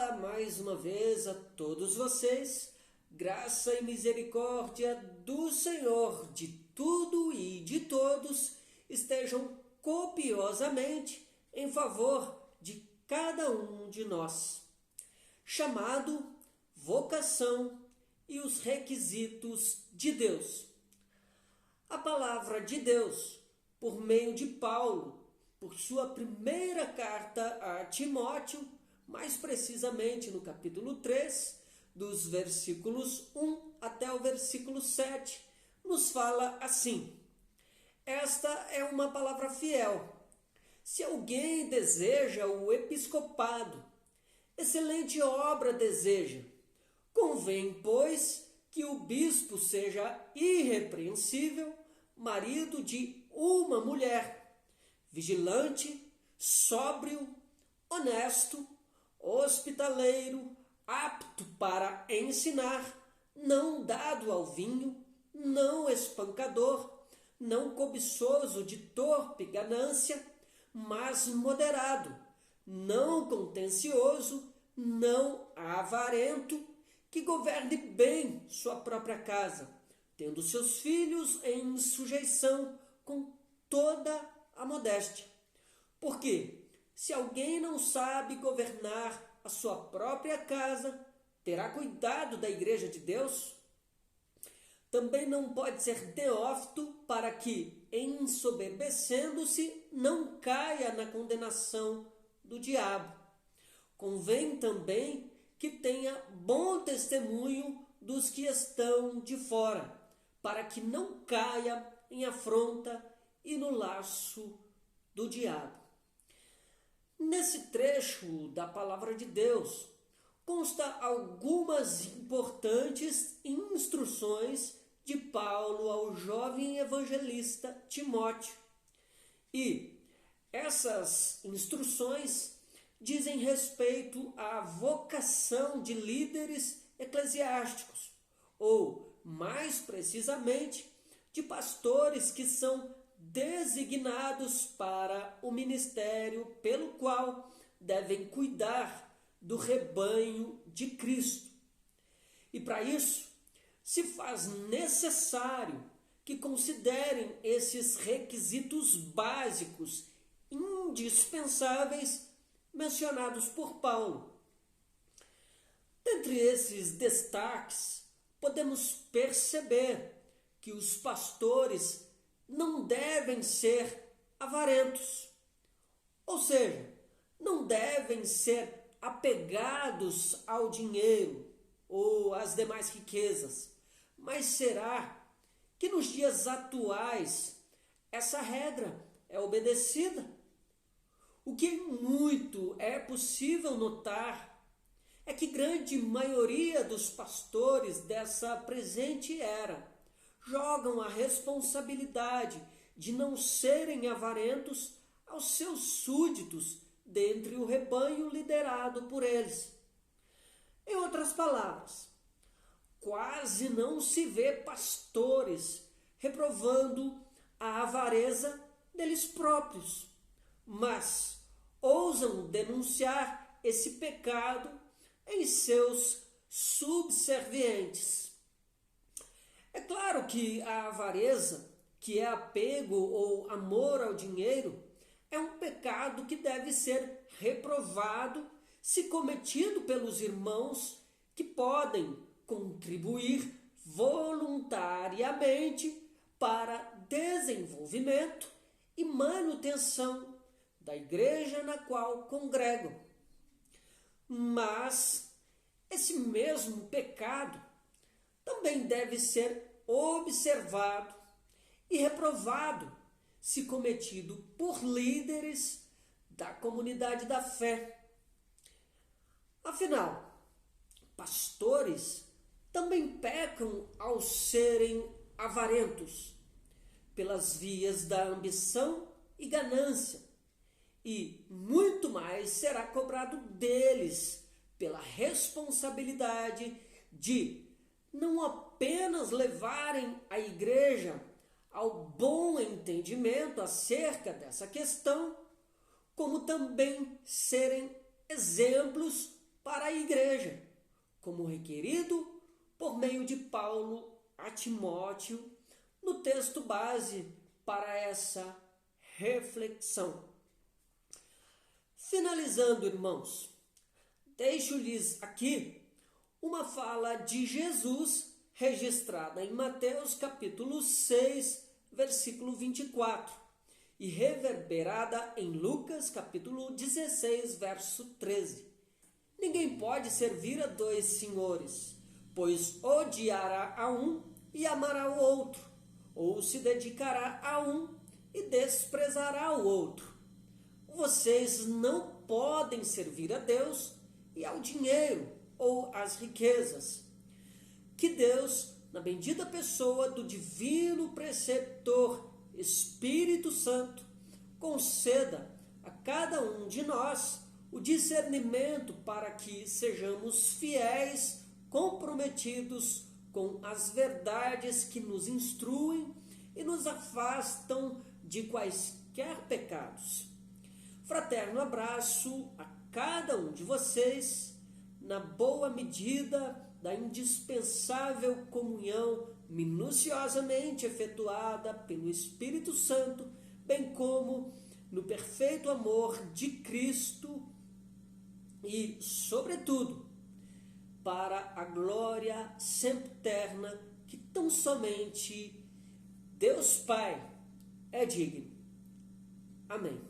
Olá, mais uma vez a todos vocês, graça e misericórdia do Senhor de tudo e de todos estejam copiosamente em favor de cada um de nós. Chamado, vocação e os requisitos de Deus. A palavra de Deus, por meio de Paulo, por sua primeira carta a Timóteo, mais precisamente no capítulo 3, dos versículos 1 até o versículo 7, nos fala assim: esta é uma palavra fiel. Se alguém deseja o episcopado, excelente obra deseja. Convém, pois, que o bispo seja irrepreensível, marido de uma mulher, vigilante, sóbrio, honesto, hospitaleiro, apto para ensinar, não dado ao vinho, não espancador, não cobiçoso de torpe ganância, mas moderado, não contencioso, não avarento, que governe bem sua própria casa, tendo seus filhos em sujeição com toda a modéstia. Porque se alguém não sabe governar a sua própria casa, terá cuidado da igreja de Deus? Também não pode ser neófito para que, ensoberbecendo-se, não caia na condenação do diabo. Convém também que tenha bom testemunho dos que estão de fora, para que não caia em afronta e no laço do diabo. Nesse trecho da palavra de Deus, consta algumas importantes instruções de Paulo ao jovem evangelista Timóteo. E essas instruções dizem respeito à vocação de líderes eclesiásticos, ou, mais precisamente, de pastores que são designados para o ministério pelo qual devem cuidar do rebanho de Cristo. E para isso, se faz necessário que considerem esses requisitos básicos indispensáveis mencionados por Paulo. Dentre esses destaques, podemos perceber que os pastores não devem ser avarentos, ou seja, não devem ser apegados ao dinheiro ou às demais riquezas, mas será que nos dias atuais essa regra é obedecida? O que muito é possível notar é que grande maioria dos pastores dessa presente era jogam a responsabilidade de não serem avarentos aos seus súditos dentre o rebanho liderado por eles. Em outras palavras, quase não se vê pastores reprovando a avareza deles próprios, mas ousam denunciar esse pecado em seus subservientes. É claro que a avareza, que é apego ou amor ao dinheiro, é um pecado que deve ser reprovado se cometido pelos irmãos que podem contribuir voluntariamente para desenvolvimento e manutenção da igreja na qual congregam. Mas esse mesmo pecado também deve ser observado e reprovado se cometido por líderes da comunidade da fé. Afinal, pastores também pecam ao serem avarentos pelas vias da ambição e ganância, e muito mais será cobrado deles pela responsabilidade de não apenas levarem a igreja ao bom entendimento acerca dessa questão, como também serem exemplos para a igreja, como requerido por meio de Paulo a Timóteo no texto base para essa reflexão. Finalizando, irmãos, deixo-lhes aqui uma fala de Jesus registrada em Mateus capítulo 6, versículo 24, e reverberada em Lucas capítulo 16, verso 13. Ninguém pode servir a dois senhores, pois odiará a um e amará o outro, ou se dedicará a um e desprezará o outro. Vocês não podem servir a Deus e ao dinheiro ou às riquezas. Que Deus, na bendita pessoa do divino preceptor Espírito Santo, conceda a cada um de nós o discernimento para que sejamos fiéis, comprometidos com as verdades que nos instruem e nos afastam de quaisquer pecados. Fraterno abraço a cada um de vocês, na boa medida da indispensável comunhão minuciosamente efetuada pelo Espírito Santo, bem como no perfeito amor de Cristo e, sobretudo, para a glória sempiterna que tão somente Deus Pai é digno. Amém.